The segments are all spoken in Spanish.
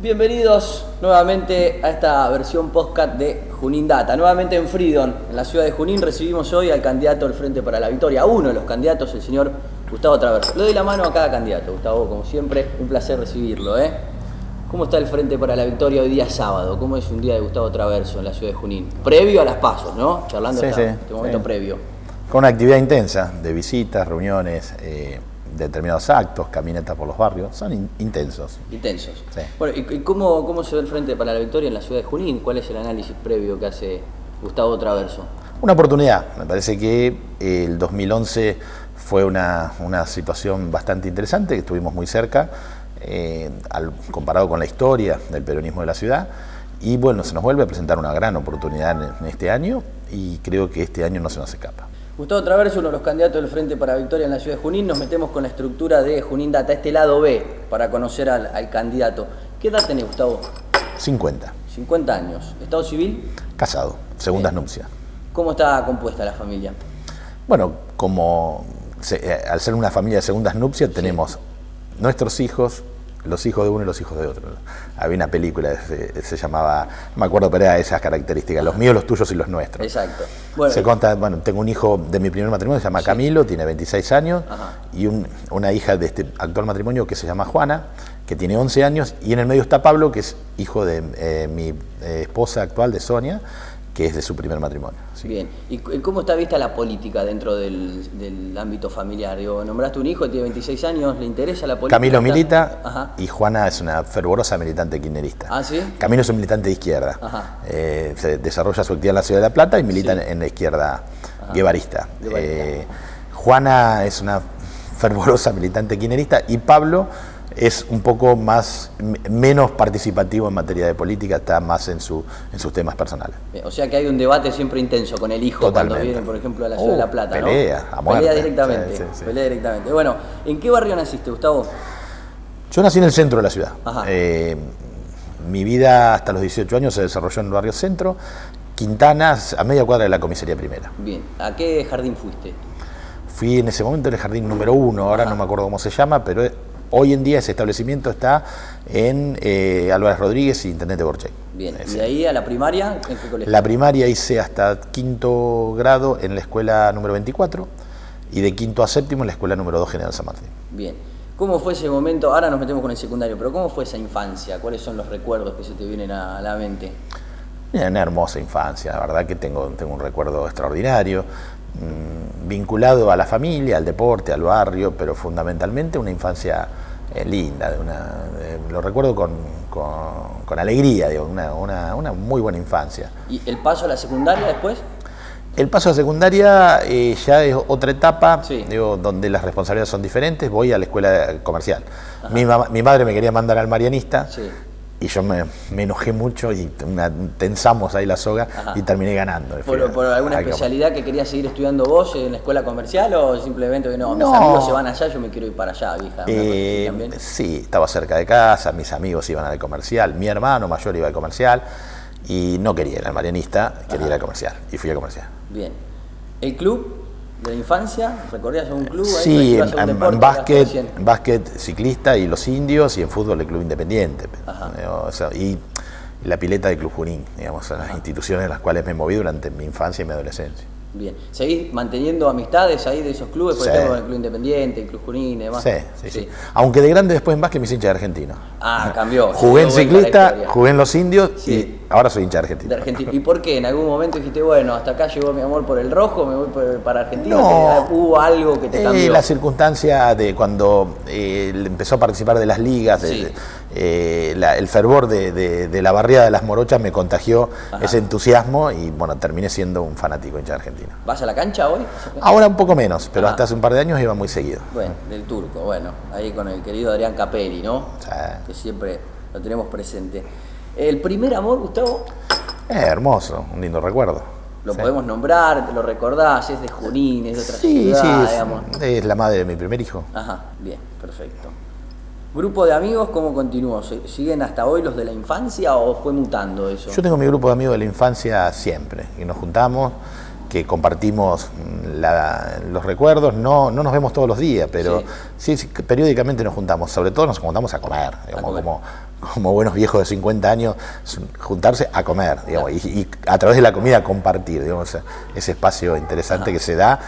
Bienvenidos nuevamente a esta versión podcast de Junín Data. Nuevamente en Freedom, en la ciudad de Junín, recibimos hoy al candidato del Frente para la Victoria, uno de los candidatos, el señor Gustavo Traverso. Le doy la mano a cada candidato, Gustavo, como siempre, un placer recibirlo. ¿Cómo está el Frente para la Victoria hoy día sábado? ¿Cómo es un día de Gustavo Traverso en la ciudad de Junín? Previo a las pasos, ¿no? Charlando este momento previo. Con una actividad intensa de visitas, reuniones, determinados actos, caminatas por los barrios, son intensos. Intensos. Sí. Bueno, ¿y cómo se ve el Frente para la Victoria en la ciudad de Junín? ¿Cuál es el análisis previo que hace Gustavo Traverso? Una oportunidad. Me parece que el 2011 fue una situación bastante interesante, que estuvimos muy cerca, comparado con la historia del peronismo de la ciudad. Y bueno, se nos vuelve a presentar una gran oportunidad en este año y creo que este año no se nos escapa. Gustavo Traverso, uno de los candidatos del Frente para la Victoria en la ciudad de Junín. Nos metemos con la estructura de Junín Data, este lado B, para conocer al candidato. ¿Qué edad tenés, Gustavo? 50. 50 años. ¿Estado civil? Casado, segundas nupcias. ¿Cómo está compuesta la familia? Bueno, al ser una familia de segundas nupcias, tenemos nuestros hijos, los hijos de uno y los hijos de otro. Había una película que se llamaba, no me acuerdo, pero era esas características, los míos, los tuyos y los nuestros. Exacto. Tengo un hijo de mi primer matrimonio, se llama Camilo, tiene 26 años, y una hija de este actual matrimonio que se llama Juana, que tiene 11 años, y en el medio está Pablo, que es hijo de mi esposa actual, de Sonia, que es de su primer matrimonio. Sí. Bien. ¿Y cómo está vista la política dentro del ámbito familiar? Nombraste un hijo, tiene 26 años, ¿le interesa la política? Camilo milita y Juana es una fervorosa militante kirchnerista. ¿Ah, sí? Camilo es un militante de izquierda. Se desarrolla su actividad en la ciudad de La Plata y milita en la izquierda guevarista. Juana es una fervorosa militante kirchnerista y Pablo es un poco menos participativo en materia de política, está más en sus temas personales. O sea que hay un debate siempre intenso con el hijo. Totalmente. Cuando vienen, por ejemplo, a la ciudad de La Plata, pelea, ¿no? a muerte. Pelea directamente, Sí. pelea directamente. Bueno, ¿en qué barrio naciste, Gustavo? Yo nací en el centro de la ciudad. Mi vida hasta los 18 años se desarrolló en el barrio centro, Quintana, a media cuadra de la comisaría primera. Bien, ¿a qué jardín fuiste? Fui en ese momento en el jardín número 1, ahora no me acuerdo cómo se llama, pero hoy en día ese establecimiento está en Álvarez Rodríguez y Intendente Borchay. Bien, ¿y de ahí a la primaria en qué colegio? La primaria hice hasta quinto grado en la escuela número 24 y de quinto a séptimo en la escuela número 2 General San Martín. Bien, ¿cómo fue ese momento? Ahora nos metemos con el secundario, pero ¿cómo fue esa infancia? ¿Cuáles son los recuerdos que se te vienen a la mente? Una hermosa infancia, la verdad que tengo un recuerdo extraordinario, vinculado a la familia, al deporte, al barrio, pero fundamentalmente una infancia linda, lo recuerdo con alegría, una muy buena infancia. ¿Y el paso a la secundaria después? El paso a secundaria ya es otra etapa, Sí. Donde las responsabilidades son diferentes. Voy a la escuela comercial. Mi madre me quería mandar al Marianista. Sí. Y yo me enojé mucho y tensamos ahí la soga y terminé ganando. ¿Por alguna especialidad que querías seguir estudiando vos en la escuela comercial o simplemente que mis amigos se van allá, yo me quiero ir para allá, vieja? Sí, estaba cerca de casa, mis amigos iban al comercial, mi hermano mayor iba al comercial y no quería ir al Marianista, quería ir al comercial y fui al comercial. Bien. ¿El club de la infancia? ¿Recorrías algún club? Sí, en básquet ciclista y los indios, y en fútbol el Club Independiente. Y la pileta del Club Junín, digamos, son las instituciones en las cuales me moví durante mi infancia y mi adolescencia. Bien. ¿Seguís manteniendo amistades ahí de esos clubes? Por ejemplo, el Club Independiente, el Club Junín y demás. Sí. Aunque de grande después en básquet me hice hincha de Argentino. Cambió. Jugué en ciclista, jugué en los indios y ahora soy hincha de Argentino. De Argentina. ¿Y por qué? ¿En algún momento dijiste, bueno, hasta acá llegó mi amor por el rojo, me voy para Argentina? No. ¿Hubo algo que te cambió? La circunstancia de cuando empezó a participar de las ligas, el fervor de la barriada de las morochas me contagió ese entusiasmo y bueno, terminé siendo un fanático hincha de Argentina. ¿Vas a la cancha hoy? Ahora un poco menos, pero hasta hace un par de años iba muy seguido. Bueno, del turco, bueno, ahí con el querido Adrián Capelli, ¿no? Sí. Que siempre lo tenemos presente. ¿El primer amor, Gustavo? Hermoso, un lindo recuerdo. Lo podemos nombrar, lo recordás, es de Junín, es de otra ciudad, digamos. Es la madre de mi primer hijo. Bien, perfecto. ¿Grupo de amigos cómo continuó? ¿Siguen hasta hoy los de la infancia o fue mutando eso? Yo tengo mi grupo de amigos de la infancia siempre, y nos juntamos, que compartimos los recuerdos, no nos vemos todos los días, pero sí, periódicamente nos juntamos, sobre todo nos juntamos a comer, digamos, como buenos viejos de 50 años, juntarse a comer, digamos, y a través de la comida compartir, digamos, ese espacio interesante que se da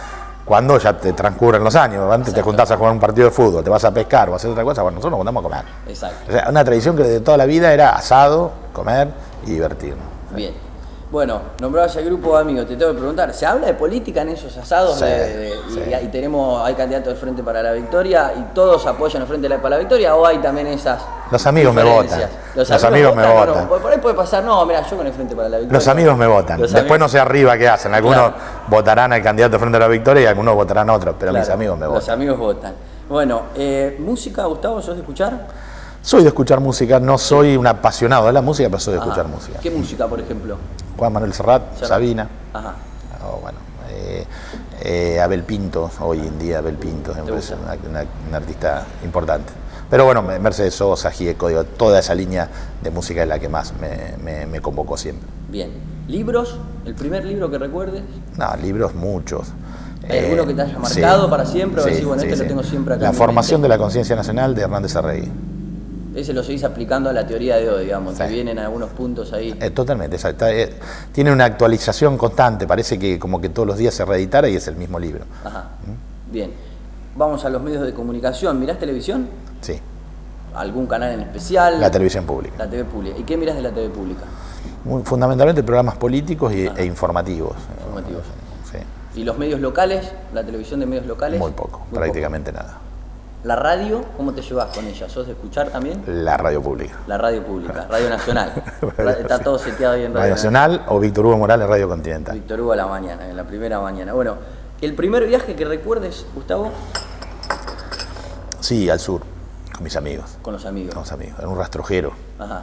cuando ya te transcurren los años. Antes te juntás a jugar un partido de fútbol, te vas a pescar o a hacer otra cosa, bueno, nosotros nos juntamos a comer. Exacto. O sea, una tradición que de toda la vida era asado, comer y divertirnos. Bien. Bueno, nombrabas al grupo de amigos, te tengo que preguntar, ¿se habla de política en esos asados? Y hay candidatos del Frente para la Victoria y todos apoyan el Frente para la Victoria, o hay también esas Los amigos me votan. Los amigos me votan. Por ahí puede pasar, no, mira, yo con el Frente para la Victoria. Los amigos me votan. Después no sé arriba qué hacen. Algunos votarán al candidato del Frente para la Victoria y algunos votarán a otro, pero mis amigos me votan. Los amigos votan. Bueno, música, Gustavo, ¿sos de escuchar? Soy de escuchar música, no soy un apasionado de la música, pero soy de escuchar música. ¿Qué música, por ejemplo? Juan Manuel Serrat. Sabina. Ajá. Abel Pinto, hoy en día Abel Pinto me parece un artista importante. Pero bueno, Mercedes Sosa, Gieco, digo, toda esa línea de música es la que más me convocó siempre. Bien. ¿Libros? ¿El primer libro que recuerdes? No, libros muchos. ¿Hay alguno que te haya marcado para siempre? O decir, bueno, lo tengo siempre acá. La formación de la conciencia nacional de Hernández Arregui. Ese lo seguís aplicando a la teoría de hoy, digamos, te vienen algunos puntos ahí. Totalmente, exacto. Tiene una actualización constante, parece que como que todos los días se reeditara y es el mismo libro. Ajá. Bien. Vamos a los medios de comunicación. ¿Mirás televisión? Sí. ¿Algún canal en especial? La televisión pública. La TV pública. ¿Y qué mirás de la TV pública? Fundamentalmente programas políticos e informativos. Informativos. Sí. ¿Y los medios locales? ¿La televisión de medios locales? Muy poco, prácticamente nada. ¿La radio? ¿Cómo te llevas con ella? ¿Sos de escuchar también? La radio pública. La radio pública, Radio Nacional. Está todo seteado ahí en Radio Nacional o Víctor Hugo Morales, Radio Continental. Víctor Hugo a la mañana, en la primera mañana. Bueno, ¿el primer viaje que recuerdes, Gustavo? Sí, al sur, con mis amigos. Con los amigos. Con los amigos, en un rastrojero. Ajá.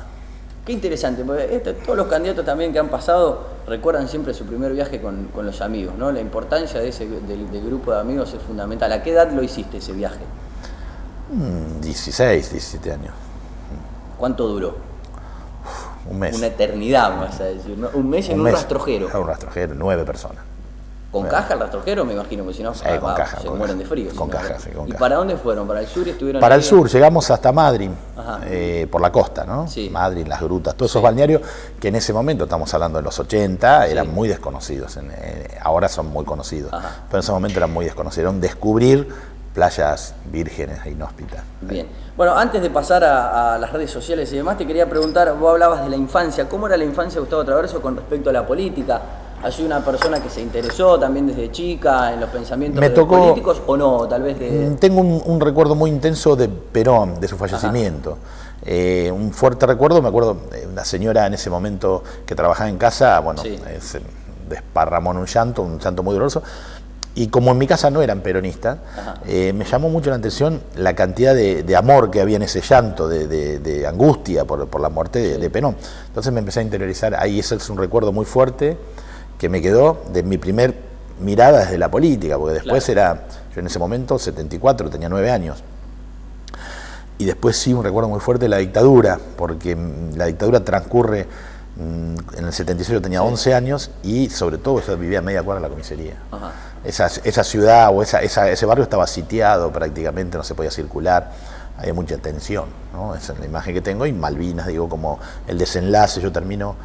Qué interesante, porque todos los candidatos también que han pasado recuerdan siempre su primer viaje con los amigos, ¿no? La importancia de del grupo de amigos es fundamental. ¿A qué edad lo hiciste ese viaje? 16, 17 años. ¿Cuánto duró? Un mes. Una eternidad, vas a decir, ¿no? Un mes en un rastrojero. Era un rastrojero, 9 personas. ¿Con caja el rastrojero? Me imagino, porque si no con caja, se mueren de frío. Con caja, sí, con ¿Y caja. para dónde fueron? ¿Para el sur estuvieron? Para el sur, llegamos hasta Madrid, por la costa, ¿no? Sí. Madrid, las grutas, todos esos balnearios que en ese momento, estamos hablando de los 80, eran muy desconocidos. Ahora son muy conocidos, pero en ese momento eran muy desconocidos. Era un descubrir playas vírgenes e inhóspitas. Bien. Bueno, antes de pasar a las redes sociales y demás, te quería preguntar, vos hablabas de la infancia, ¿cómo era la infancia de Gustavo Traverso con respecto a la política? ¿Has sido una persona que se interesó también desde chica en los pensamientos políticos o no? Tal vez Tengo un recuerdo muy intenso de Perón, de su fallecimiento. Un fuerte recuerdo, me acuerdo de una señora en ese momento que trabajaba en casa, bueno, se desparramó en un llanto muy doloroso. Y como en mi casa no eran peronistas, me llamó mucho la atención la cantidad de amor que había en ese llanto, de angustia por la muerte de Perón. Entonces me empecé a interiorizar, ahí ese es un recuerdo muy fuerte que me quedó de mi primer mirada desde la política, porque después yo en ese momento, 74, tenía 9 años. Y después sí, un recuerdo muy fuerte de la dictadura, porque la dictadura transcurre, en el 76 yo tenía 11 años y sobre todo yo vivía a media cuadra de la comisaría. Esa ciudad o ese barrio estaba sitiado prácticamente, no se podía circular, había mucha tensión, ¿no? Esa es la imagen que tengo, y Malvinas, digo, como el desenlace. Yo termino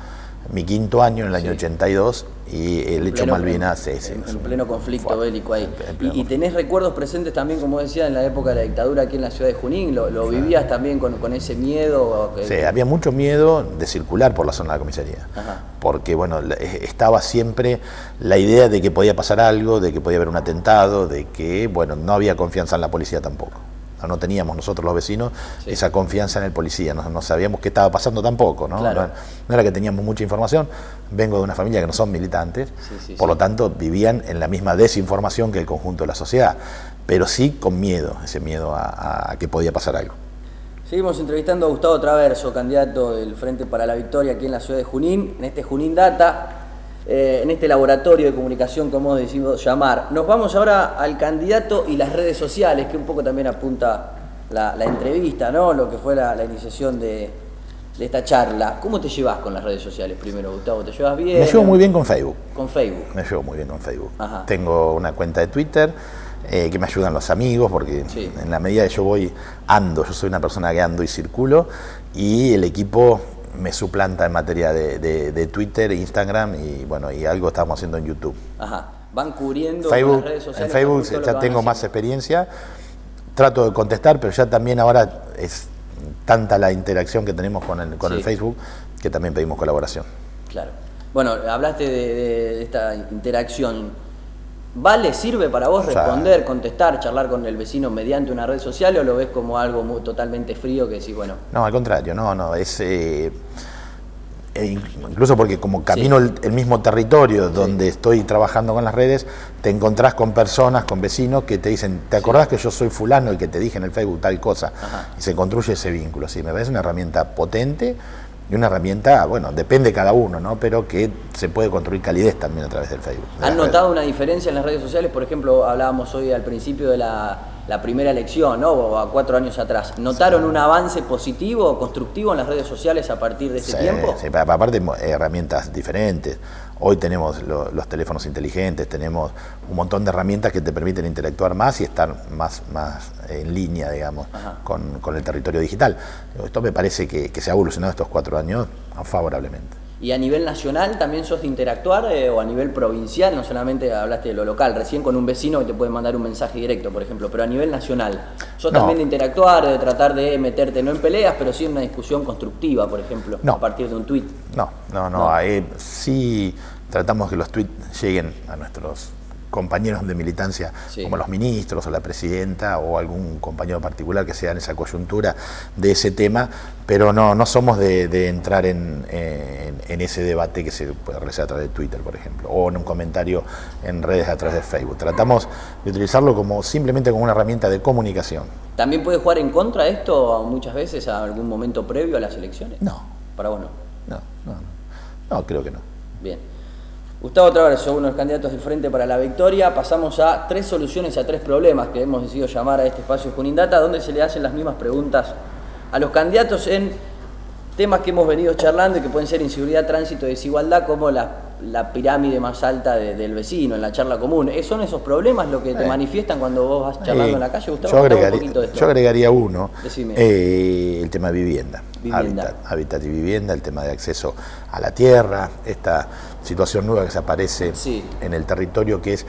mi 5º año en el año 82 y el hecho Malvinas... En pleno conflicto bélico ahí. Y tenés recuerdos presentes también, como decía, en la época de la dictadura aquí en la ciudad de Junín, ¿lo vivías también con ese miedo? Sí, había mucho miedo de circular por la zona de la comisaría, porque bueno, estaba siempre la idea de que podía pasar algo, de que podía haber un atentado, de que bueno, no había confianza en la policía tampoco. No teníamos nosotros los vecinos esa confianza en el policía, no sabíamos qué estaba pasando tampoco, ¿no? Claro. No era que teníamos mucha información. Vengo de una familia que no son militantes, por lo tanto vivían en la misma desinformación que el conjunto de la sociedad, pero sí con miedo, ese miedo a que podía pasar algo. Seguimos entrevistando a Gustavo Traverso, candidato del Frente para la Victoria aquí en la ciudad de Junín, en este Junín Data, en este laboratorio de comunicación que hemos decidido llamar. Nos vamos ahora al candidato y las redes sociales, que un poco también apunta la entrevista, ¿no? Lo que fue la iniciación de esta charla, ¿cómo te llevas con las redes sociales primero, Gustavo? ¿Te llevas bien? Me llevo muy bien con Facebook. ¿Con Facebook? Me llevo muy bien con Facebook. Ajá. Tengo una cuenta de Twitter que me ayudan los amigos, porque en la medida que yo voy, yo soy una persona que ando y circulo, y el equipo me suplanta en materia de Twitter, Instagram, y bueno, y algo estamos haciendo en YouTube. Ajá. Van cubriendo Facebook, las redes sociales. en Facebook ya tengo más experiencia, trato de contestar, pero ya también ahora es tanta la interacción que tenemos con el Facebook que también pedimos colaboración. Claro. Bueno, hablaste de esta interacción. ¿Sirve para vos responder, contestar, charlar con el vecino mediante una red social, o lo ves como algo totalmente frío que decís, bueno? No, al contrario, es... incluso porque como camino el mismo territorio donde estoy trabajando con las redes, te encontrás con personas, con vecinos que te dicen, ¿te acordás que yo soy fulano y que te dije en el Facebook tal cosa? Ajá. Y se construye ese vínculo. Sí, me parece una herramienta potente y una herramienta, bueno, depende de cada uno, ¿no? Pero que se puede construir calidez también a través del Facebook. ¿Han notado una diferencia en las redes sociales? Por ejemplo, hablábamos hoy al principio de la primera elección, ¿no? O a 4 años atrás. ¿Notaron un avance positivo o constructivo en las redes sociales a partir de ese tiempo? Sí, aparte herramientas diferentes. Hoy tenemos los teléfonos inteligentes, tenemos un montón de herramientas que te permiten interactuar más y estar más en línea, digamos, con el territorio digital. Esto me parece que se ha evolucionado estos 4 años favorablemente. ¿Y a nivel nacional también sos de interactuar o a nivel provincial? No solamente hablaste de lo local, recién con un vecino que te puede mandar un mensaje directo, por ejemplo, pero a nivel nacional. ¿Sos también de interactuar, de tratar de meterte no en peleas, pero sí en una discusión constructiva, por ejemplo, a partir de un tuit? No. Sí tratamos que los tuits lleguen a nuestros compañeros de militancia, como los ministros o la presidenta o algún compañero particular que sea en esa coyuntura de ese tema, pero no somos de entrar en ese debate que se puede realizar a través de Twitter, por ejemplo, o en un comentario en redes a través de Facebook. Tratamos de utilizarlo simplemente como una herramienta de comunicación. ¿También puede jugar en contra esto muchas veces a algún momento previo a las elecciones? No. ¿Para vos no? No, creo que no. Bien. Gustavo Traverso, uno de los candidatos del Frente para la Victoria. Pasamos a 3 soluciones a 3 problemas que hemos decidido llamar a este espacio Junín Data, donde se le hacen las mismas preguntas a los candidatos en temas que hemos venido charlando y que pueden ser inseguridad, tránsito y desigualdad, como la pirámide más alta del vecino, en la charla común. ¿Son esos problemas lo que te manifiestan cuando vos vas charlando en la calle, Gustavo? Yo agregaría uno, el tema de vivienda. Hábitat y vivienda, el tema de acceso a la tierra, esta situación nueva que se aparece en el territorio, que es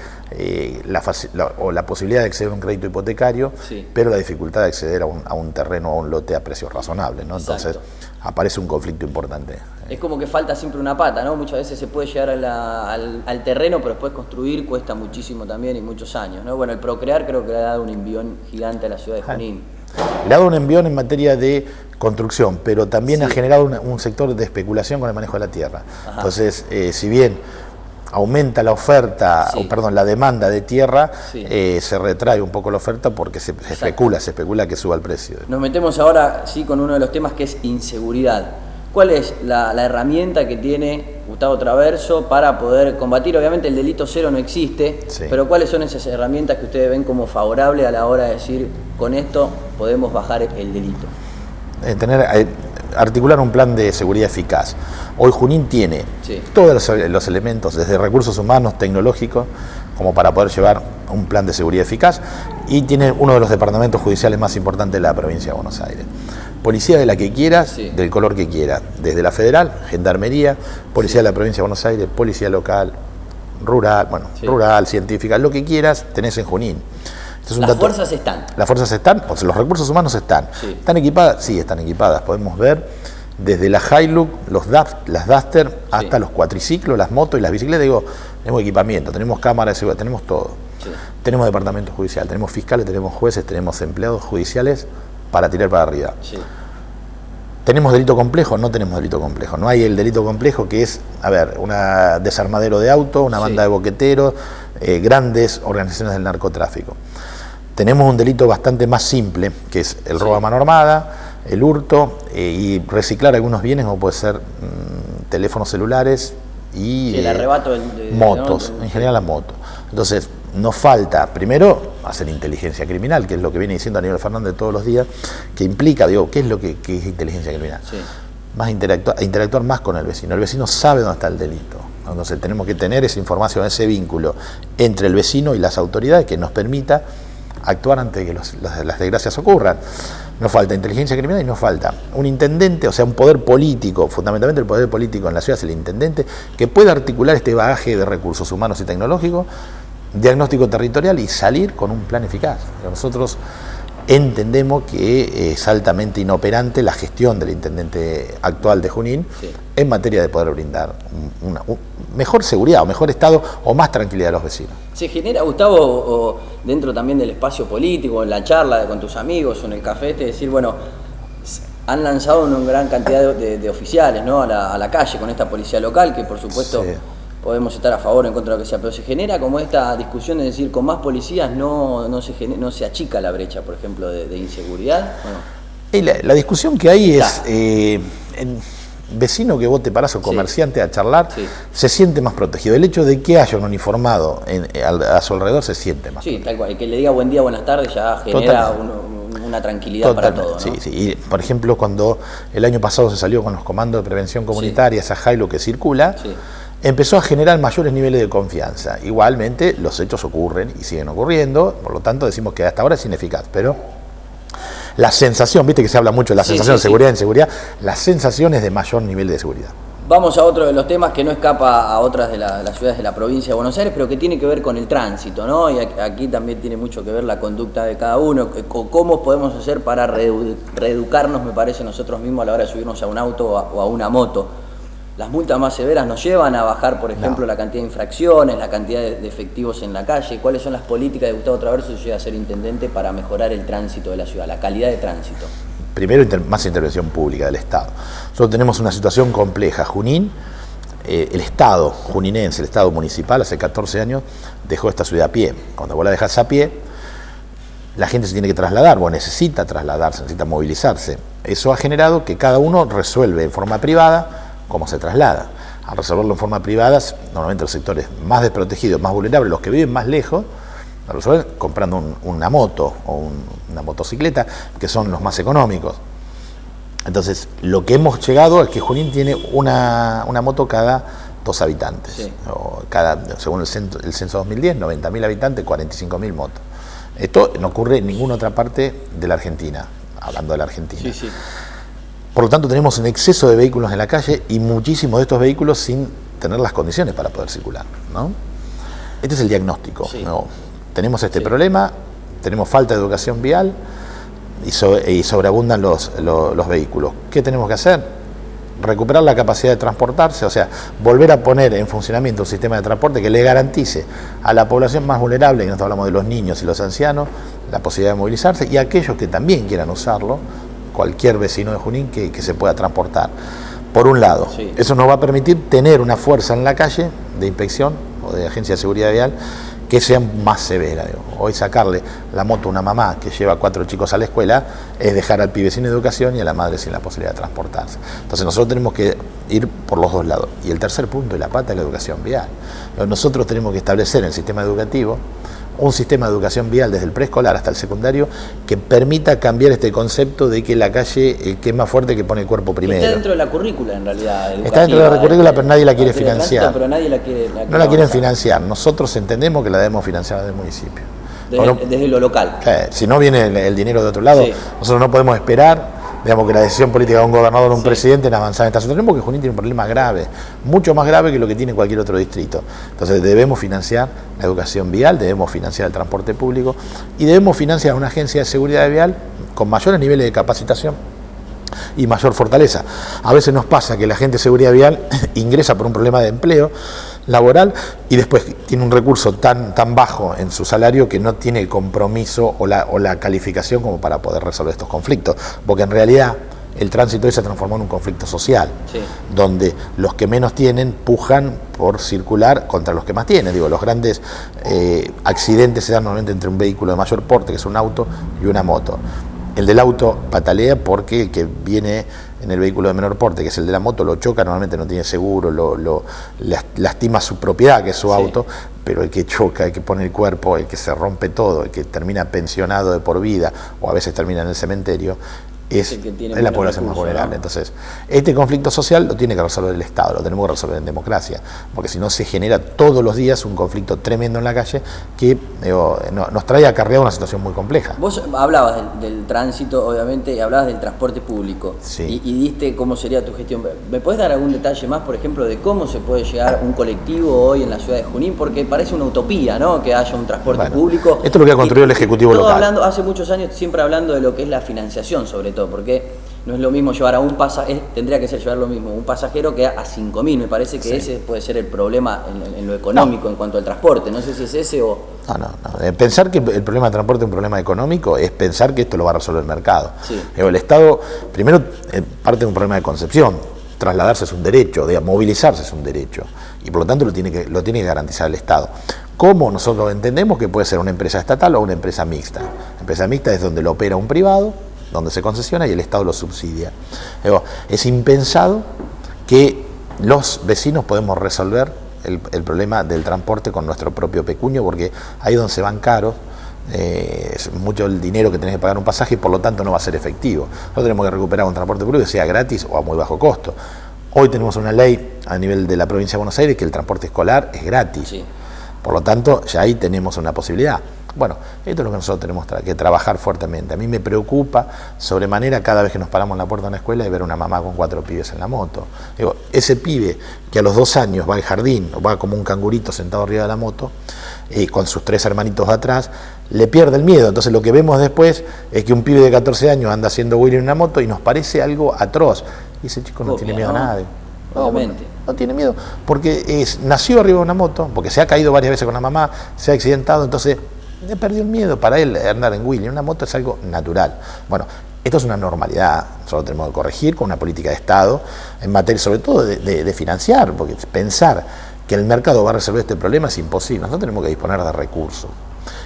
la posibilidad de acceder a un crédito hipotecario, pero la dificultad de acceder a un terreno, a un lote a precios razonables, ¿no? Entonces aparece un conflicto importante. Es como que falta siempre una pata, ¿no? Muchas veces se puede llegar al terreno, pero después construir cuesta muchísimo también y muchos años, ¿no? Bueno, el Procrear creo que le ha dado un envión gigante a la ciudad de Junín. Le ha dado un envión en materia de construcción, pero también ha generado un sector de especulación con el manejo de la tierra. Ajá. Entonces, si bien aumenta la oferta, la demanda de tierra, se retrae un poco la oferta porque se especula que suba el precio. Nos metemos ahora con uno de los temas, que es inseguridad. ¿Cuál es la herramienta que tiene Gustavo Traverso para poder combatir? Obviamente el delito cero no existe, pero ¿cuáles son esas herramientas que ustedes ven como favorables a la hora de decir, con esto podemos bajar el delito? Articular un plan de seguridad eficaz. Hoy Junín tiene todos los elementos, desde recursos humanos, tecnológicos, como para poder llevar un plan de seguridad eficaz, y tiene uno de los departamentos judiciales más importantes de la provincia de Buenos Aires. Policía de la que quieras, del color que quieras, desde la federal, gendarmería, policía de la provincia de Buenos Aires, policía local, rural, rural, científica, lo que quieras, tenés en Junín. Las fuerzas están. Las fuerzas están, o sea, los recursos humanos están. ¿Están equipadas? Sí, están equipadas. Podemos ver desde la Hilux, las Duster, hasta los cuatriciclos, las motos y las bicicletas. Tenemos equipamiento, tenemos cámaras de seguridad, tenemos todo. Tenemos departamento judicial, tenemos fiscales, tenemos jueces, tenemos empleados judiciales para tirar para arriba. ¿Tenemos delito complejo? No tenemos delito complejo. No hay el delito complejo, que es, un desarmadero de auto, una banda de boqueteros, grandes organizaciones del narcotráfico. Tenemos un delito bastante más simple, que es el robo a mano armada, el hurto y reciclar algunos bienes, como puede ser teléfonos celulares y el arrebato motos, en general las motos. Entonces, nos falta, primero, hacer inteligencia criminal, que es lo que viene diciendo Aníbal Fernández todos los días, que implica, ¿qué es lo que es inteligencia criminal? interactuar más con el vecino. El vecino sabe dónde está el delito. Entonces tenemos que tener esa información, ese vínculo entre el vecino y las autoridades que nos permita actuar antes de que las desgracias ocurran. Nos falta inteligencia criminal y nos falta un intendente, o sea, un poder político, fundamentalmente el poder político en la ciudad es el intendente, que pueda articular este bagaje de recursos humanos y tecnológicos, diagnóstico territorial y salir con un plan eficaz. Nosotros entendemos que es altamente inoperante la gestión del intendente actual de Junín en materia de poder brindar una mejor seguridad o mejor estado o más tranquilidad a los vecinos. ¿Se genera, Gustavo, dentro también del espacio político, en la charla con tus amigos o en el café, decir, bueno, han lanzado una gran cantidad de oficiales, ¿no?, a la calle con esta policía local, que por supuesto podemos estar a favor o en contra de lo que sea, pero se genera como esta discusión de decir, con más policías no se achica la brecha, por ejemplo, de inseguridad? Bueno. La discusión que hay es, vecino que vos te parás o comerciante a charlar, se siente más protegido. El hecho de que haya un uniformado a su alrededor se siente más protegido. Tal cual, que le diga buen día, buenas tardes, ya genera una tranquilidad para todos, ¿no? Y por ejemplo, cuando el año pasado se salió con los comandos de prevención comunitaria, esa Jailo que circula, empezó a generar mayores niveles de confianza. Igualmente, los hechos ocurren y siguen ocurriendo, por lo tanto decimos que hasta ahora es ineficaz, pero la sensación, viste que se habla mucho de la sensación de seguridad e inseguridad, la sensación es de mayor nivel de seguridad. Vamos a otro de los temas que no escapa a otras de las ciudades de la provincia de Buenos Aires, pero que tiene que ver con el tránsito, ¿no? Y aquí también tiene mucho que ver la conducta de cada uno, cómo podemos hacer para reeducarnos, me parece, nosotros mismos a la hora de subirnos a un auto o a una moto. Las multas más severas nos llevan a bajar, por ejemplo, la cantidad de infracciones, la cantidad de efectivos en la calle. ¿Cuáles son las políticas de Gustavo Traverso si llega a ser intendente para mejorar el tránsito de la ciudad, la calidad de tránsito? Primero, más intervención pública del Estado. Nosotros tenemos una situación compleja. Junín, el Estado juninense, el Estado municipal, hace 14 años dejó esta ciudad a pie. Cuando vos la dejás a pie, la gente se tiene que trasladar, o necesita trasladarse, necesita movilizarse. Eso ha generado que cada uno resuelve en forma privada cómo se traslada. Al resolverlo en forma privada, normalmente los sectores más desprotegidos, más vulnerables, los que viven más lejos, lo resuelven comprando una moto o una motocicleta, que son los más económicos. Entonces, lo que hemos llegado es que Junín tiene una moto cada 2 habitantes. O según el censo 2010, 90.000 habitantes, 45.000 motos. Esto no ocurre en ninguna otra parte de la Argentina, hablando de la Argentina. Por lo tanto, tenemos un exceso de vehículos en la calle y muchísimos de estos vehículos sin tener las condiciones para poder circular, ¿no? Este es el diagnóstico, ¿no? Tenemos este problema, tenemos falta de educación vial y sobreabundan los vehículos. ¿Qué tenemos que hacer? Recuperar la capacidad de transportarse, o sea, volver a poner en funcionamiento un sistema de transporte que le garantice a la población más vulnerable, que nosotros hablamos de los niños y los ancianos, la posibilidad de movilizarse, y a aquellos que también quieran usarlo, cualquier vecino de Junín que se pueda transportar. Por un lado, eso nos va a permitir tener una fuerza en la calle de inspección o de agencia de seguridad vial que sea más severa. Hoy sacarle la moto a una mamá que lleva 4 chicos a la escuela es dejar al pibe sin educación y a la madre sin la posibilidad de transportarse. Entonces nosotros tenemos que ir por los dos lados. Y el tercer punto, y la pata, es la educación vial. Nosotros tenemos que establecer en el sistema educativo un sistema de educación vial desde el preescolar hasta el secundario que permita cambiar este concepto de que la calle que es más fuerte que pone el cuerpo primero. Está dentro de la currícula, en realidad. Está dentro de la currícula, pero nadie la quiere financiar. Pero nadie no la quieren financiar. Nosotros entendemos que la debemos financiar desde el municipio. Desde lo local. Si no viene el dinero de otro lado, nosotros no podemos esperar, digamos, que la decisión política de un gobernador o un presidente en avanzar en esta situación, porque Junín tiene un problema grave, mucho más grave que lo que tiene cualquier otro distrito. Entonces debemos financiar la educación vial, debemos financiar el transporte público y debemos financiar una agencia de seguridad vial con mayores niveles de capacitación y mayor fortaleza. A veces nos pasa que la gente de seguridad vial ingresa por un problema de empleo laboral y después tiene un recurso tan bajo en su salario que no tiene el compromiso o la calificación como para poder resolver estos conflictos, porque en realidad el tránsito hoy se transformó en un conflicto social, donde los que menos tienen pujan por circular contra los que más tienen. Digo, los grandes accidentes se dan normalmente entre un vehículo de mayor porte, que es un auto, y una moto. El del auto patalea porque el que viene en el vehículo de menor porte, que es el de la moto, lo choca, normalmente no tiene seguro, lastima su propiedad, que es su auto, pero el que choca, el que pone el cuerpo, el que se rompe todo, el que termina pensionado de por vida, o a veces termina en el cementerio, es la población más vulnerable. ¿No? Entonces, este conflicto social lo tiene que resolver el Estado, lo tenemos que resolver en democracia, porque si no se genera todos los días un conflicto tremendo en la calle que nos trae acarreado una situación muy compleja. Vos hablabas del tránsito, obviamente, y hablabas del transporte público, sí. y diste cómo sería tu gestión. ¿Me podés dar algún detalle más, por ejemplo, de cómo se puede llegar un colectivo hoy en la ciudad de Junín? Porque parece una utopía, ¿no?, que haya un transporte público. Esto es lo que ha construido el Ejecutivo local. Hablando, hace muchos años, siempre hablando de lo que es la financiación, sobre todo, porque no es lo mismo llevar a un pasajero, tendría que ser llevar lo mismo un pasajero que a 5.000. Me parece que ese puede ser el problema en lo económico, en cuanto al transporte. No sé si es ese o... No. Pensar que el problema de transporte es un problema económico es pensar que esto lo va a resolver el mercado. Sí. El Estado, primero, parte de un problema de concepción. Trasladarse es un derecho, movilizarse es un derecho. Y por lo tanto lo tiene que garantizar el Estado. ¿Cómo nosotros entendemos que puede ser una empresa estatal o una empresa mixta? La empresa mixta es donde lo opera un privado, donde se concesiona y el Estado lo subsidia. Es impensado que los vecinos podemos resolver el problema del transporte con nuestro propio pecunio, porque ahí es donde se van caros, es mucho el dinero que tenés que pagar un pasaje y por lo tanto no va a ser efectivo. Nosotros tenemos que recuperar un transporte público que sea gratis o a muy bajo costo. Hoy tenemos una ley a nivel de la provincia de Buenos Aires que el transporte escolar es gratis. Sí. Por lo tanto, ya ahí tenemos una posibilidad. Bueno, esto es lo que nosotros tenemos que trabajar fuertemente. A mí me preocupa sobremanera cada vez que nos paramos en la puerta de una escuela y ver una mamá con 4 pibes en la moto. Digo, ese pibe que a los 2 años va al jardín, o va como un cangurito sentado arriba de la moto, con sus 3 hermanitos atrás, le pierde el miedo. Entonces lo que vemos después es que un pibe de 14 años anda haciendo wheelie en una moto y nos parece algo atroz. Y ese chico no tiene miedo a nadie. Obviamente. No tiene miedo, porque nació arriba de una moto, porque se ha caído varias veces con la mamá, se ha accidentado, entonces le perdió el miedo. Para él andar en wheelie en una moto es algo natural. Bueno, esto es una normalidad, nosotros tenemos que corregir con una política de Estado en materia sobre todo de financiar, porque pensar que el mercado va a resolver este problema es imposible. Nosotros tenemos que disponer de recursos.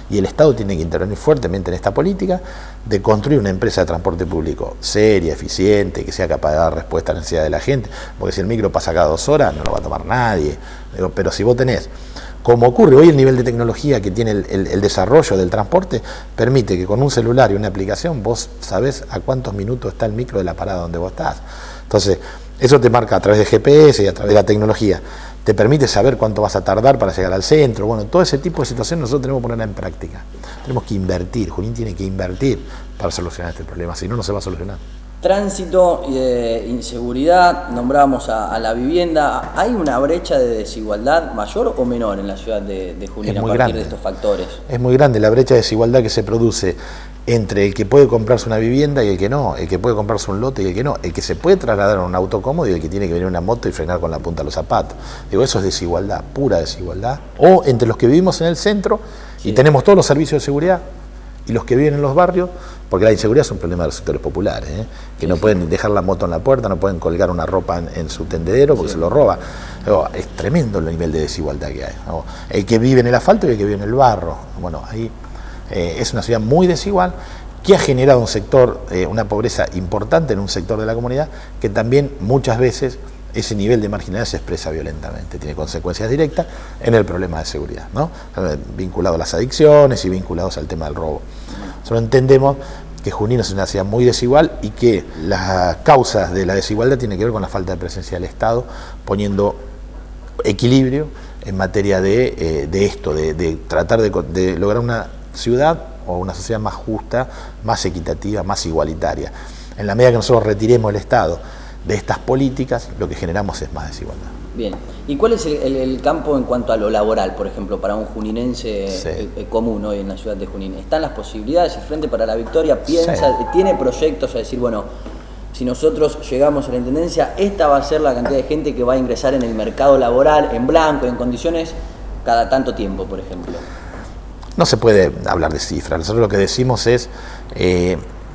Y el Estado tiene que intervenir fuertemente en esta política de construir una empresa de transporte público seria, eficiente, que sea capaz de dar respuesta a la necesidad de la gente, porque si el micro pasa cada 2 horas no lo va a tomar nadie. Pero si vos tenés, como ocurre hoy, el nivel de tecnología que tiene el desarrollo del transporte, permite que con un celular y una aplicación vos sabés a cuántos minutos está el micro de la parada donde vos estás. Entonces, eso te marca a través de GPS y a través de la tecnología. Te permite saber cuánto vas a tardar para llegar al centro. Bueno, todo ese tipo de situaciones nosotros tenemos que ponerla en práctica. Tenemos que invertir, Junín tiene que invertir para solucionar este problema, si no, no se va a solucionar. Tránsito, inseguridad, nombrábamos a la vivienda. ¿Hay una brecha de desigualdad mayor o menor en la ciudad de Junín a partir de estos factores? Es muy grande la brecha de desigualdad que se produce entre el que puede comprarse una vivienda y el que no, el que puede comprarse un lote y el que no, el que se puede trasladar en un auto cómodo y el que tiene que venir en una moto y frenar con la punta de los zapatos. Digo, eso es desigualdad, pura desigualdad. O entre los que vivimos en el centro y tenemos todos los servicios de seguridad y los que viven en los barrios, porque la inseguridad es un problema de los sectores populares, que no pueden dejar la moto en la puerta, no pueden colgar una ropa en su tendedero porque se lo roba. Es tremendo el nivel de desigualdad que hay. El que vive en el asfalto y el que vive en el barro. Bueno, ahí es una ciudad muy desigual que ha generado un sector, una pobreza importante en un sector de la comunidad que también muchas veces ese nivel de marginalidad se expresa violentamente, tiene consecuencias directas en el problema de seguridad, ¿no? Vinculado a las adicciones y vinculados al tema del robo. Nosotros entendemos que Junín es una ciudad muy desigual y que las causas de la desigualdad tienen que ver con la falta de presencia del Estado, poniendo equilibrio en materia de esto, de tratar de lograr una ciudad o una sociedad más justa, más equitativa, más igualitaria. En la medida que nosotros retiremos el Estado de estas políticas, lo que generamos es más desigualdad. Bien, ¿y cuál es el campo en cuanto a lo laboral, por ejemplo, para un juninense común hoy en la ciudad de Junín? ¿Están las posibilidades? El Frente para la Victoria piensa, tiene proyectos a decir, bueno, si nosotros llegamos a la intendencia, esta va a ser la cantidad de gente que va a ingresar en el mercado laboral, en blanco, en condiciones, cada tanto tiempo, por ejemplo? No se puede hablar de cifras. Nosotros lo que decimos es,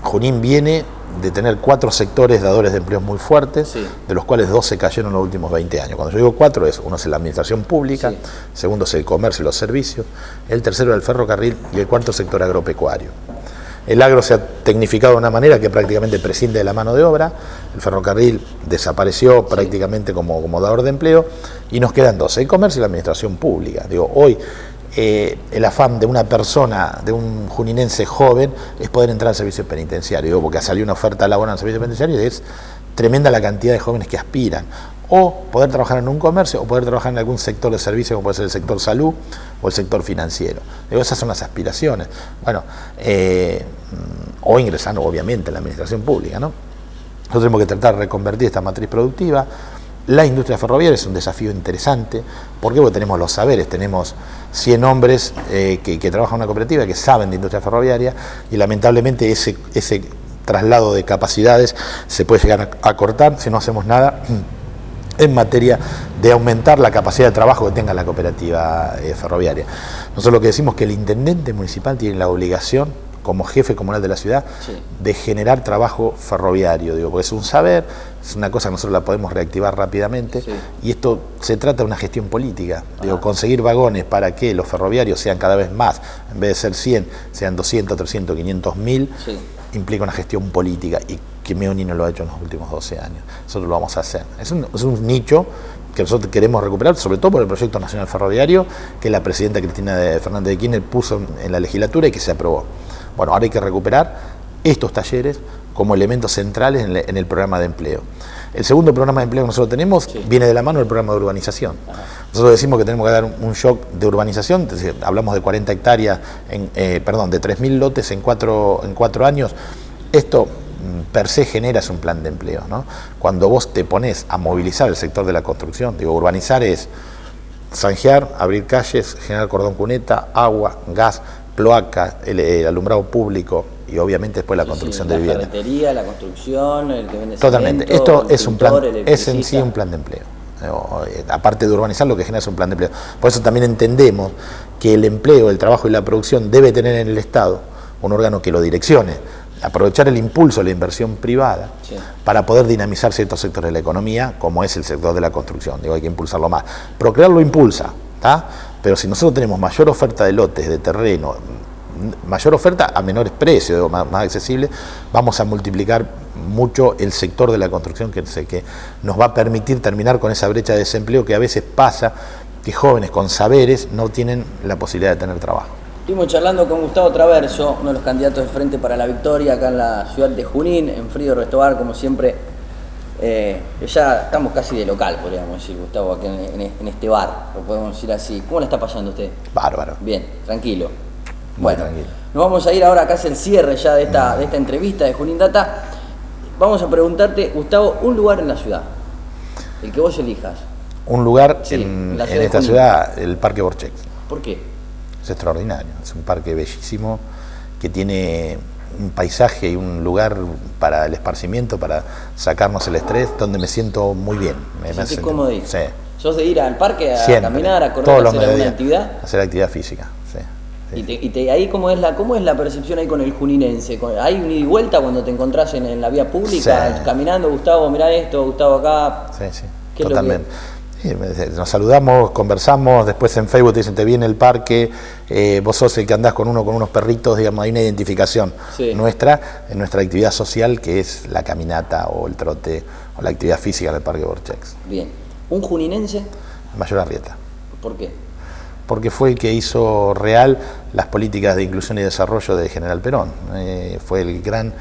Junín viene de tener 4 sectores dadores de empleos muy fuertes, de los cuales 2 se cayeron en los últimos 20 años. Cuando yo digo 4, uno es la administración pública, segundo es el comercio y los servicios, el tercero es el ferrocarril y el cuarto sector agropecuario. El agro se ha tecnificado de una manera que prácticamente prescinde de la mano de obra, el ferrocarril desapareció prácticamente como dador de empleo y nos quedan 2, el comercio y la administración pública. Digo, hoy el afán de una persona, de un juninense joven, es poder entrar al servicio penitenciario. Porque salió una oferta laboral en el servicio penitenciario y es tremenda la cantidad de jóvenes que aspiran. O poder trabajar en un comercio, o poder trabajar en algún sector de servicio, como puede ser el sector salud o el sector financiero. Esas son las aspiraciones. Bueno, o ingresando, obviamente, en la administración pública, ¿no? Nosotros tenemos que tratar de reconvertir esta matriz productiva. La industria ferroviaria es un desafío interesante. ¿Por qué? Porque tenemos los saberes, tenemos 100 hombres que trabajan en una cooperativa, que saben de industria ferroviaria, y lamentablemente ese traslado de capacidades se puede llegar a cortar si no hacemos nada en materia de aumentar la capacidad de trabajo que tenga la cooperativa ferroviaria. Nosotros lo que decimos es que el intendente municipal tiene la obligación, como jefe comunal de la ciudad, sí, de generar trabajo ferroviario, porque es un saber, es una cosa que nosotros la podemos reactivar rápidamente, sí, y esto se trata de una gestión política, conseguir vagones para que los ferroviarios sean cada vez más, en vez de ser 100, sean 200, 300, 500 mil, sí, implica una gestión política, y que Meoni no lo ha hecho en los últimos 12 años. Nosotros lo vamos a hacer. Es un nicho que nosotros queremos recuperar, sobre todo por el proyecto nacional ferroviario que la presidenta Cristina Fernández de Kirchner puso en la legislatura y que se aprobó. Bueno, ahora hay que recuperar estos talleres como elementos centrales en el programa de empleo. El segundo programa de empleo que nosotros tenemos, sí, viene de la mano del programa de urbanización. Ajá. Nosotros decimos que tenemos que dar un shock de urbanización, entonces, hablamos de 40 hectáreas, de 3.000 lotes en 4 años. Esto per se generas un plan de empleo, ¿no? Cuando vos te pones a movilizar el sector de la construcción, urbanizar es zanjear, abrir calles, generar cordón cuneta, agua, gas, cloaca, el alumbrado público y obviamente después la construcción de vivienda. La ferretería, la construcción, el que vende totalmente. cemento, Esto es un plan, es en sí un plan de empleo. Aparte de urbanizar, lo que genera es un plan de empleo. Por eso también entendemos que el empleo, el trabajo y la producción debe tener en el Estado un órgano que lo direccione, aprovechar el impulso de la inversión privada, sí, para poder dinamizar ciertos sectores de la economía, como es el sector de la construcción. Hay que impulsarlo más. Procrear lo impulsa, ¿tá? Pero si nosotros tenemos mayor oferta de lotes, de terreno, mayor oferta a menores precios, más accesibles, vamos a multiplicar mucho el sector de la construcción que nos va a permitir terminar con esa brecha de desempleo que a veces pasa, que jóvenes con saberes no tienen la posibilidad de tener trabajo. Estuvimos charlando con Gustavo Traverso, uno de los candidatos de Frente para la Victoria acá en la ciudad de Junín, en Frido Restobar, como siempre. Ya estamos casi de local, podríamos decir, Gustavo, aquí en este bar, lo podemos decir así. ¿Cómo le está pasando a usted? Bárbaro. Bien, tranquilo. Muy tranquilo. Nos vamos a ir ahora casi al cierre ya de esta entrevista de Junín Data. Vamos a preguntarte, Gustavo, un lugar en la ciudad, el que vos elijas. Un lugar en esta ciudad, el Parque Borchex. ¿Por qué? Es extraordinario, es un parque bellísimo que tiene un paisaje y un lugar para el esparcimiento, para sacarnos el estrés, donde me siento muy bien. ¿Me sentís cómodo ahí? Sí. ¿Sos de ir al parque a siempre, caminar, a correr, a hacer alguna actividad? Hacer actividad física, sí. ¿Y ahí cómo es la percepción ahí con el juninense? ¿Hay un ida y vuelta cuando te encontrás en la vía pública, sí, caminando, Gustavo, mirá esto, Gustavo acá? Sí, totalmente. Nos saludamos, conversamos, después en Facebook te dicen, te vi en el parque, vos sos el que andás con unos perritos, digamos, hay una identificación, sí, nuestra, en nuestra actividad social, que es la caminata o el trote o la actividad física del Parque Borchex. Bien. ¿Un juninense? Mayor Arrieta. ¿Por qué? Porque fue el que hizo real las políticas de inclusión y desarrollo de General Perón. Fue el gran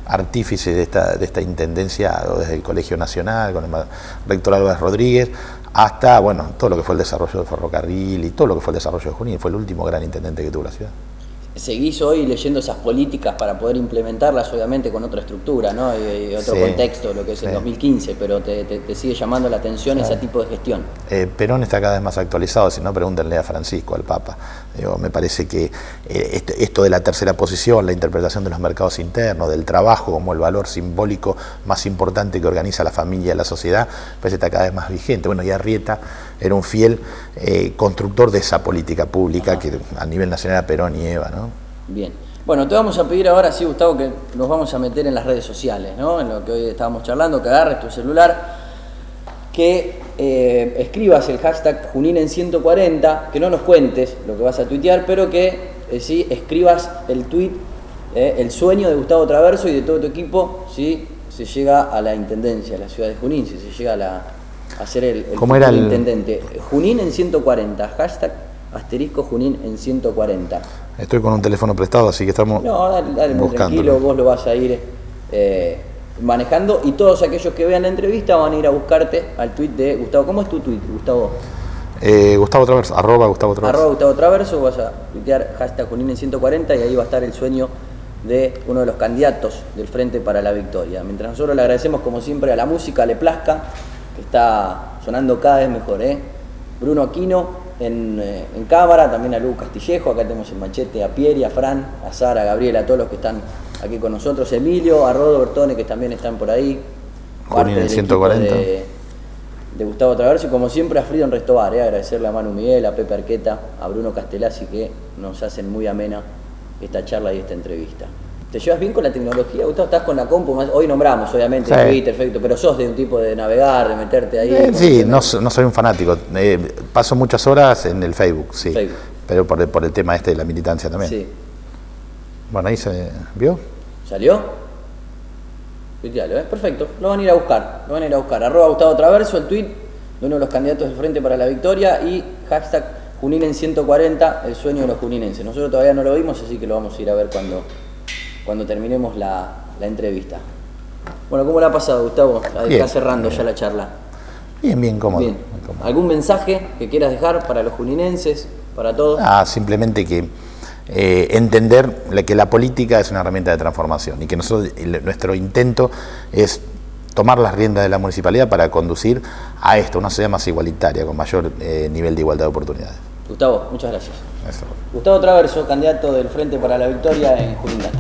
artífice de esta intendencia, desde el Colegio Nacional, con el rector Álvarez Rodríguez, hasta todo lo que fue el desarrollo del ferrocarril y todo lo que fue el desarrollo de Junín. Fue el último gran intendente que tuvo la ciudad. ¿Seguís hoy leyendo esas políticas para poder implementarlas, obviamente con otra estructura, ¿no? y otro contexto, lo que es el 2015, pero te sigue llamando la atención ese tipo de gestión? Perón está cada vez más actualizado, si no pregúntenle a Francisco, al Papa. Me parece que esto de la tercera posición, la interpretación de los mercados internos, del trabajo como el valor simbólico más importante que organiza la familia y la sociedad, parece que está cada vez más vigente. Y Arrieta era un fiel constructor de esa política pública que a nivel nacional era Perón y Eva, ¿no? Bien. Bueno, te vamos a pedir ahora, sí, Gustavo, que nos vamos a meter en las redes sociales, ¿no? En lo que hoy estábamos charlando, que agarres tu celular, que escribas el hashtag Junín en 140, que no nos cuentes lo que vas a tuitear, pero que sí escribas el tweet, el sueño de Gustavo Traverso y de todo tu equipo, si se llega a la intendencia de la ciudad de Junín, si se llega a ser el intendente. Junín en 140, hashtag asterisco Junín en 140. Estoy con un teléfono prestado, así que estamos dale muy tranquilo, vos lo vas a ir manejando, y todos aquellos que vean la entrevista van a ir a buscarte al tweet de Gustavo. ¿Cómo es tu tweet, Gustavo? Gustavo Traverso, @Gustavo Traverso. Gustavo Traverso, vas a tuitear hashtag Junín en 140 y ahí va a estar el sueño de uno de los candidatos del Frente para la Victoria. Mientras nosotros le agradecemos como siempre a la música, le plazca, que está sonando cada vez mejor, Bruno Aquino en cámara, también a Lu Castillejo, acá tenemos el Machete, a Pieri, a Fran, a Sara, a Gabriela, a todos los que están aquí con nosotros, Emilio, a Rodo Bertone, que también están por ahí, Junín en 140. De Gustavo Traverso, y como siempre a Fridon Restobar, agradecerle a Manu Miguel, a Pepe Arqueta, a Bruno Castellazzi, que nos hacen muy amena esta charla y esta entrevista. ¿Te llevas bien con la tecnología, Gustavo? ¿Estás con la compu? Hoy nombramos, obviamente, sí. Twitter, Facebook, pero sos de un tipo de navegar, de meterte ahí. Sí, no soy un fanático. Paso muchas horas en el Facebook, sí. Facebook. Pero por el tema de la militancia también. Sí. Bueno, ahí se vio. ¿Salió? Perfecto, lo van a ir a buscar. @Gustavo Traverso, el tweet de uno de los candidatos del Frente para la Victoria, y hashtag Junín en 140, el sueño de los juninenses. Nosotros todavía no lo vimos, así que lo vamos a ir a ver cuando terminemos la entrevista. Bueno, ¿cómo la ha pasado, Gustavo? Está cerrando ya la charla. Bien cómodo. Bien. ¿Algún mensaje que quieras dejar para los juninenses, para todos? Simplemente que entender que la política es una herramienta de transformación y que nuestro intento es tomar las riendas de la municipalidad para conducir a una sociedad más igualitaria, con mayor nivel de igualdad de oportunidades. Gustavo, muchas gracias. Gustavo Traverso, candidato del Frente para la Victoria en Junín Data.